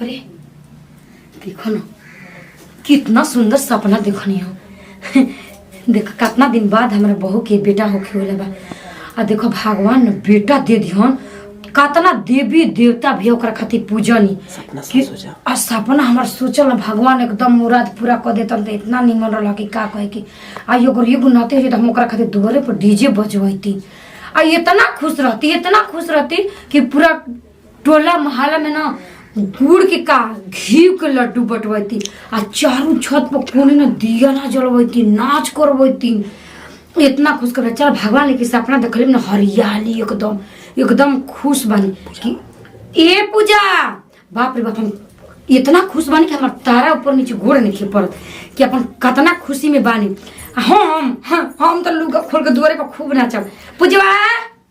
अरे देखो ना कितना सुंदर सपना देखनी हो। देखो कितना दिन बाद हमारे बहू के बेटा होके होला बा। आ देखो भगवान ने बेटा दे दिहन, कितना देवी देवता भी ओकरा खातिर पूजनी आ सपना हमार सोचल ना भगवान एकदम मुराद पूरा कर देतन। तो इतना निमन रहला कि का कहे कि आ एगो नाते हो तो हम ओकरा खातिर दुआरे पर डीजे बजवैती आ इतना खुश रहती कि पूरा टोला मोहल्ला में ना गुड़ के का घी के लड्डू बटवैती आ चारों छत पर कोने ना दिया ना जलवैती, नाच करवैती। इतना खुश कर चल भगवान लेके सपना देखले ना हरियाली एकदम खुश बनी कि ए पूजा बाप रे बाप। हम इतना खुश बनी कि हमार तारा ऊपर नीचे गोड़ नहीं पड़त कि अपन कितना खुशी में बानी। हम तो लुगा खोल के दुआरे पर खूब नाचब। पूजवा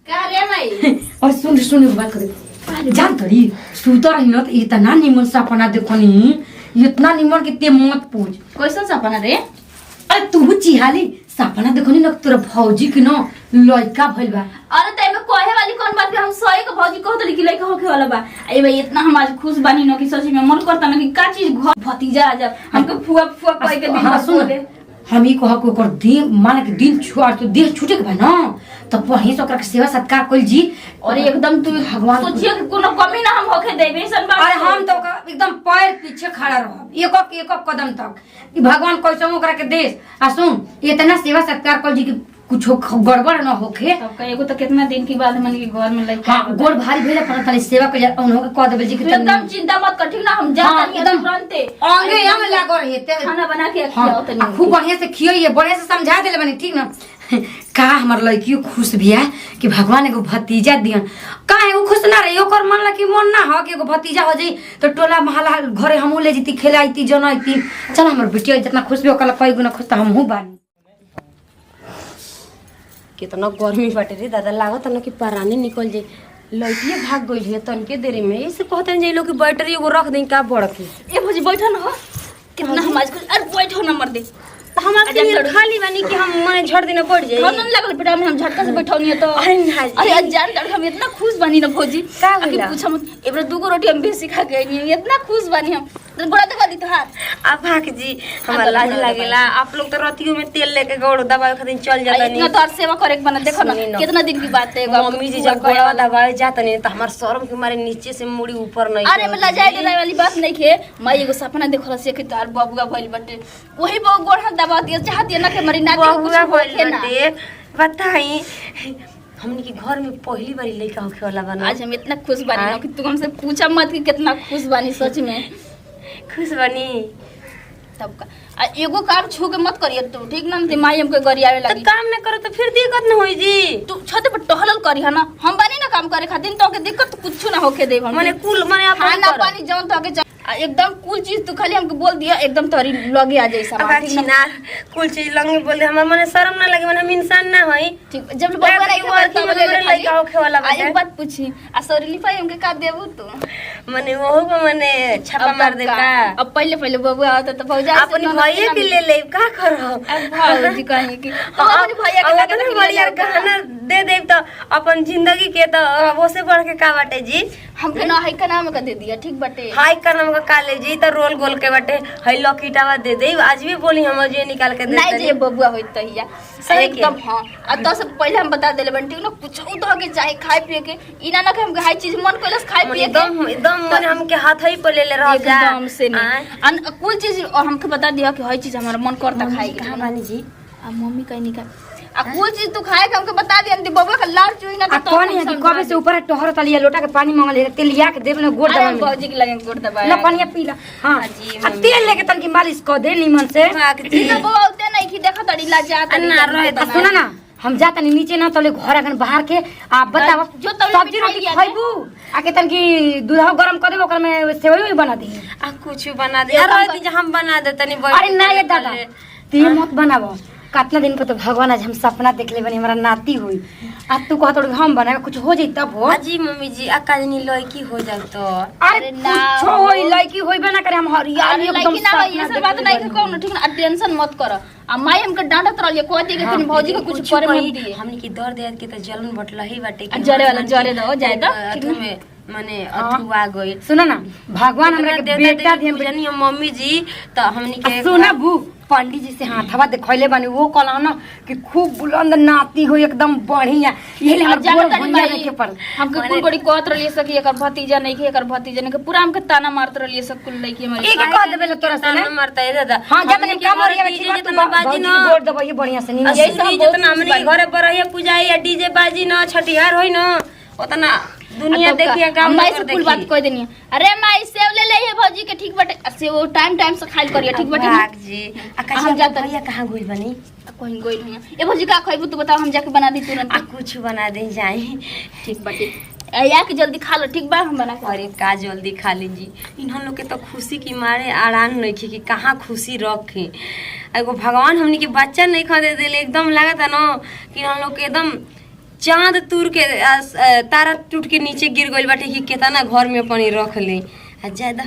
का रे भाई और सुन बात कर जान तड़ी सुता रही ना तो इतना निमन सपना देखनी, इतना निमन कि ते मत पूछ। कैसन सपना रे? अरे तू चिहाली सपना देखनी ना तोरा भौजी के ना लड़का भइल बा। अरे तै में कहे वाली कौन बात है? हम सही के भौजी कहत रही कि लड़का होके वाला बा। ए भाई इतना हम आज खुश बानी न कि सच में मन करता ना कि का चीज घर भतीजा आ जा हमको फुआ कह के दिन सुन हम ही कह को दिन मान के दिन छोड़ तो देह छूटे के बा ना तब वहीं से ओकरा के सेवा सत्कार कइल जी। और एकदम तू भगवान सोचिए कि कोनो कमी ना हम होके देबे सन बात। अरे हम तो एकदम पैर पीछे खड़ा रहब एक कदम तक कि भगवान कैसे ओकरा के देश आ सुन इतना सेवा सत्कार कइल जी कि कुछ गड़बड़ ना होखे। तब का एगो तो कितना दिन के बाद हमन के घर में लइका हां गोड़ भारी भेले पर ताली सेवा कइल उन्हों के कह देबे जी कि एकदम चिंता मत कर ठीक ना। हम जाता नहीं एकदम तुरंते अंगे हम लागो रहते खाना बना के खियाओ तनी खूब बढ़िया से खियोइए बढ़िया से समझा देले बनी ठीक ना। का हमार लड़की खुश बिया कि भगवान एगो भतीजा दियन। का एगो खुश ना रही ओकर मन ला कि मन ना हो कि एगो भतीजा हो जाई तो टोला मोहल्ला घरे हमहू ले जती खेलाईती जनईती। चल हमर बेटिया जितना खुश भी ओकला कई गुना खुश त हमहू बानी। कितना गर्मी बाटे रे दादा, लागत न कि परानी निकल जाए। लड़किए भाग गई है तनके देरी में, ऐसे कहते हैं लोग कि बैटरी एगो रख दें का बड़ के। ए भौजी बैठो न हो कितना हम आज अरे बैठो न मर दे हमारे खाली बानी कि हम माने झड़ देना पड़ जाए। हम लगल बेटा में हम झटका से बैठौनी है तो अरे जान कर हम इतना खुश बानी न भौजी का कि पूछो मत। एबरा दूगो रोटी हम बेसी खा के नहीं इतना खुश बानी हम तो गोड़ा दबा दी तो हाथ आप भाग जी हमारा लाज लागेला। आप लोग तो रतियों में तेल लेके गोड़ दबाए खातिर चल जाता नहीं। इतना तो सेवा करे के बना देखो ना कितना दिन की बात है। मम्मी जी जब गोड़ा दबाए जाता नहीं तो हमार शर्म के मारे नीचे से मुड़ी ऊपर नहीं। अरे मैं लजाए देने वाली बात नहीं खे। मैं एगो सपना देखला से कि तार बबुआ भइल बटे वही बहु गोड़ा दबा दिया चाहती है ना कि मरी ना कुछ होखे ना। बताई हमनी के घर में पहली बार लड़का होखे वाला बना। आज हम इतना खुश बानी ना कि तू हमसे पूछा मत कि कितना खुश बानी सच में खुश बनी। तब का एगो काम छू के मत करिए तू ठीक ना ते माई हमके गरियावे तो लगी। काम ना करो तो फिर दिक्कत न होई जी। तू छत पर टहलल करी है ना हम बानी ना काम करे खातिर तो के दिक्कत कुछ ना होके देब हम माने कुल माने आप खाना पानी जौन तो के एकदम कुल चीज तू खाली हमके बोल दिया एकदम तोरी लगे आ जाई सामान ठीक ना। कुल चीज लगे बोल दे हमर माने शर्म ना लगे माने हम इंसान ना होई ठीक जब बबुआ नहीं वर्दी में लड़का होखे वाला बा। एक बात पूछी आ सॉरी लिफाई हमके का देबू तू माने वो को माने छापा मार दे का। अब पहले बबुआ आता तो भौजा अपनी भैया के ले ले का करो। अब भौजी कहे कि अपनी भैया के लगे तो बढ़िया गहना दे दे तो अपन जिंदगी के तो वो से बढ़ के का बाटे जी। हमके ना हाई का नाम का दे दिया ठीक बाटे। हाई का नाम का काले जी तो रोल गोल के बाटे हई लॉकेटवा दे दे। आज भी बोली हम जे निकाल के दे नहीं जे बबुआ होई तहिया एकदम हां आ तो से पहले हम बता देले बंटी ना कुछ तो के चाहे खाए पिए के इना ना के हम हाई चीज मन कोलस खाए पिए एकदम मन हमके हाथ ही पे ले ले रह जा एकदम से नहीं कुल चीज और हमके बता दिया कि हई चीज हमारा मन करता खाए के। कहां बानी जी आ मम्मी कहीं निकाल आ कुल चीज तू खाए के हमके बता दिया बबुआ का लाल चुई ना तो कौन है कि कबे से ऊपर टहर तलिया लोटा के पानी मांगल है तेल लिया के देब ना गोड़ दबा में भौजी के लगे गोड़ दबा ला पानी पीला। हां जी आ तेल लेके तन की मालिश कर दे नीमन से। इतना बबुआ उते नहीं कि देखा तड़ी ला जाता ना रहे सुना ना हम जाता नहीं नीचे ना तले घर अगन बाहर के आप बताओ जो तले सब्जी रोटी खाइबू आके तन की दूध गरम कर देबो ओकर में सेवई बना दी आ कुछ बना दे यार दी हम बना दे तनी। अरे ना ये दादा ते मत बनाबो कितना दिन पर तो भगवान आज हम सपना देख ले बनी हमारा नाती हुई आज तू कहत हम बनाएगा कुछ हो जाई तब हो। जी मम्मी जी अकाजनी लड़की हो जाए तो अरे ना होई लड़की होइबे ना करे हम हरियाली एकदम लेकिन ना ये सब बात नहीं कौन ठीक ना टेंशन मत कर। आ माई हमके डांटत रहलिए कहती कि कनी भौजी के कुछ करे मत दिए। हमनी की दर्द याद के तो जलन बटला ही बाटे जरे वाला जरे दो जाए दो ठीक में माने अथुआ गई। सुनो ना भगवान हमरा के बेटा दिहन जानी मम्मी जी तो हमनी के सुना बू पंडित जी से हाथवा देखैले बानी वो कहला ना कि खूब बुलंद नाती हो एकदम बढ़िया यही हमर जानो गोर तारी भैया माई, देखे पर हमके कुल बड़ी कहत रहलिए सकी एकर भतीजा नहीं के एकर भतीजा नहीं के पूरा हमके ताना मारत रहलिए सब कुल लइकी हमारी एक कह देबे ले तोरा से ना मरता है दादा। हां जब मैंने काम और ये ठीक तो बाजी ना गोर देबो ये बढ़िया से नहीं यही सब जितना हमनी घरे पर रहिए पूजाई या डीजे बाजी ना छठिहार होई ना उतना दुनिया देखिए काम माई से कुल बात कह देनी अरे माई सेव ले ले है भौजी के ठीक बटे से वो टाइम टाइम से खाइल करिए ठीक बटे भाग जी हम जाता भैया कहां गइल बनी कहीं गोइल हुई ए भौजी का खइबू तू बताओ हम जाके बना दी तुरंत कुछ बना दे जाए ठीक बटे या के जल्दी खा लो ठीक बा हम बना के अरे का जल्दी खा लीजिए इन्हों लोग के तो खुशी की मारे आराम नहीं कि कहाँ खुशी रखे एगो भगवान हमनी के बच्चा नहीं खरीदे दिले एकदम लगा था ना कि हम लोग के एकदम चांद तूर के तारा टूट के नीचे गिर गइल बाटे कि केतना घर में पानी रख ले ज्यादा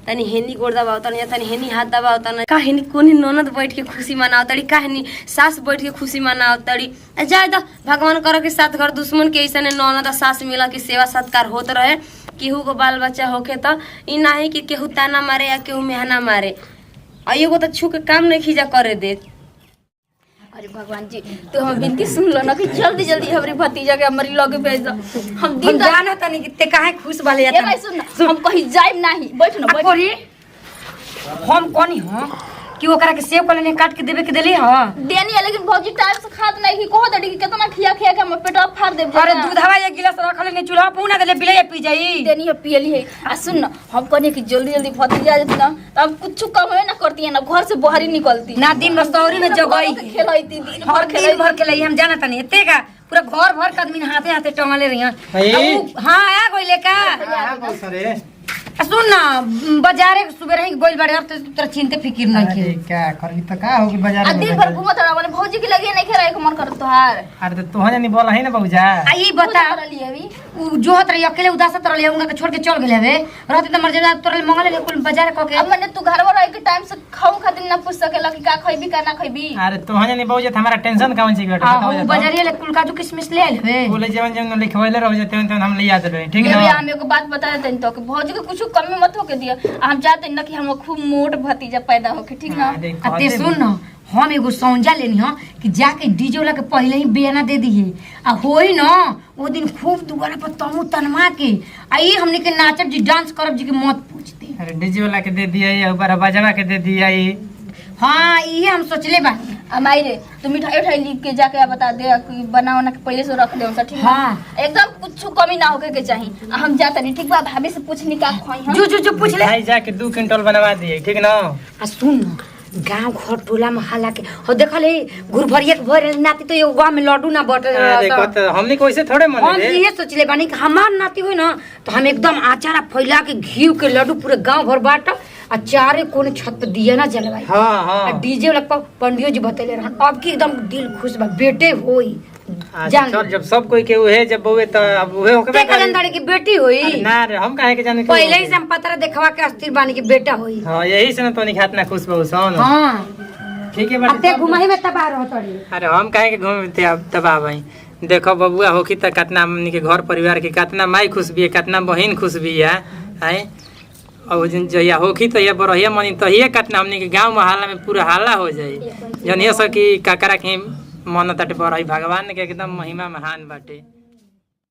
तनी हेनी गोड़ दबाओ तनी हेनी हाथ दबाओ तनी का हेनी कोनी ननद बैठ के खुशी मनाओ तड़ी का हेनी सास बैठ के खुशी मनाओ तड़ी ज्यादा भगवान करो के साथ घर दुश्मन के ऐसा ननद और सास मिला के सेवा सत्कार होत रहे केहू को बाल बच्चा होके तो ई नहीं कि केहू ताना मारे या केहू मेहना मारे और एगो तो छू के काम नहीं खींचा करे दे। अरे भगवान जी तो हम विनती सुन लो ना कि जल्दी जल्दी हमारी भतीजा के हमारी लगे भेज दो हम दिन जानो तनी कि ते काहे खुश वाले ये भाई सुन ना हम कहीं जाइब नहीं बैठ ना बैठ अरे हम कोनी हां कि ओकरा के सेव कलने काट के देबे के देली हां देनी है लेकिन भौजी टाइम से खात नहीं कि कहो दड़ी कि कितना खिया खिया के हम पेटवा फाड़ देब अरे दूधवा एक गिलास रखले ने चूल्हा पूना देले बिले पी जाई देनी है पियली है आ सुन ना हम कहने कि जल्दी जल्दी भतीजा आ जाती ना तो हम कुछ कम है ना करती है ना घर से बाहर ही निकलती ना दिन में सौरी में जगई खेलती दिन भर दिन खेलती भर के लिए हम जाना तनी एते का पूरा घर भर के आदमी हाथे हाथे टंगले रही हां आ गइले का बहुत सारे सुन ना बाजारे सुबह ही गोइल बाड़े अब तो तोरा चिंता फिकिर नहीं अरे के क्या करबी त का होगी बाजार आ में दिन भर घूमत रहा माने भौजी के लगे नहीं खेलाए के मन करत तोहार अरे तो तोहने नहीं बोला है ना बाबूजा आ ई बता रही अभी उ जो होत रही अकेले उदास रही उनका के छोड़ के चल गेले हवे रहते त मर्जी तोरा मंगल ले कुल बाजार क के अब मैंने तू घर में रह के टाइम से खाऊ खातिर ना पूछ सकेला कि का खइबी का ना खइबी अरे तोहने नहीं बाबूजा हमारा टेंशन कावन छी बेटा आ उ बाजारिया ले कुल काजू किशमिश ले आइल हवे बोले जवन जवन लिखवाइले रहो जते तवन हम ले आ देबे ठीक ये ना भी हम एगो बात बता देते तो कि भौजी के कुछ कमी मत होके दिया हम चाहते हैं ना कि हम खूब मोट भतीजा पैदा होके ठीक ना आ ते सुन न हम एगो सौंजा लेनी ह कि जाके डीजे वाला के पहले ही बेना दे दिए आ होई न वो दिन खूब दुआरा पर तमु तनमा के आ ई हमनी के नाचब जी डांस करब जी के मत पूछते अरे डीजे वाला के दे दिया ये ऊपर बाजवा के दे दिया ये हां ई हम सोचले बानी अमाई रे तू मिठाई उठाई लिख के जाके बता दे कि बना के पहले से रख दे हम ठीक ना हाँ। एकदम कुछ कमी ना होके के चाहिए हम जाता नहीं ठीक बा भाभी से पूछनी का खोई हम जो पूछ ले भाई जाके 2 क्विंटल बनवा दिए ठीक ना आ सुन न गांव घर टोला मोहल्ला के हो देखले गुरभरिया के भर नाती तो एगो गांव में लड्डू ना बट अरे कत हमनी को ऐसे थोड़े मन हम रे ये सोचले बानी कि हमार नाती होई ना तो हम एकदम आचारा फैला के घी के लड्डू पूरे गांव भर बांट आ चारे कोने छत पे दिया ना जलवाई हां हां डीजे वाला पंडियो जी बतैले रहन अब की एकदम दिल खुश बा बेटे होई जान चल जब सब कोई के उहे जब बउए त अब उहे होके ते कलंदर की बेटी होई ना रे हम काहे के जाने के पहले ही से हम पत्र देखवा के अस्थिर बानी की बेटा होई हां यही से ना तोनी खात ना खुश बहु सन हां ठीक है अब बात ते घुमाई में तबाह रहत रही अरे हम काहे के घूमते अब तबाह भाई देखो बबुआ होकी त कितना हमनी के घर परिवार के कितना माई खुश भी है कितना बहन खुश भी है हैं और जहिया होकी तो ये बरहिया मनी तो ये कितना हमनी के गांव मोहल्ला में पूरा हल्ला हो जाई जनिया सकी काकरा के मन तट पर भगवान के एकदम महिमा महान बाटे।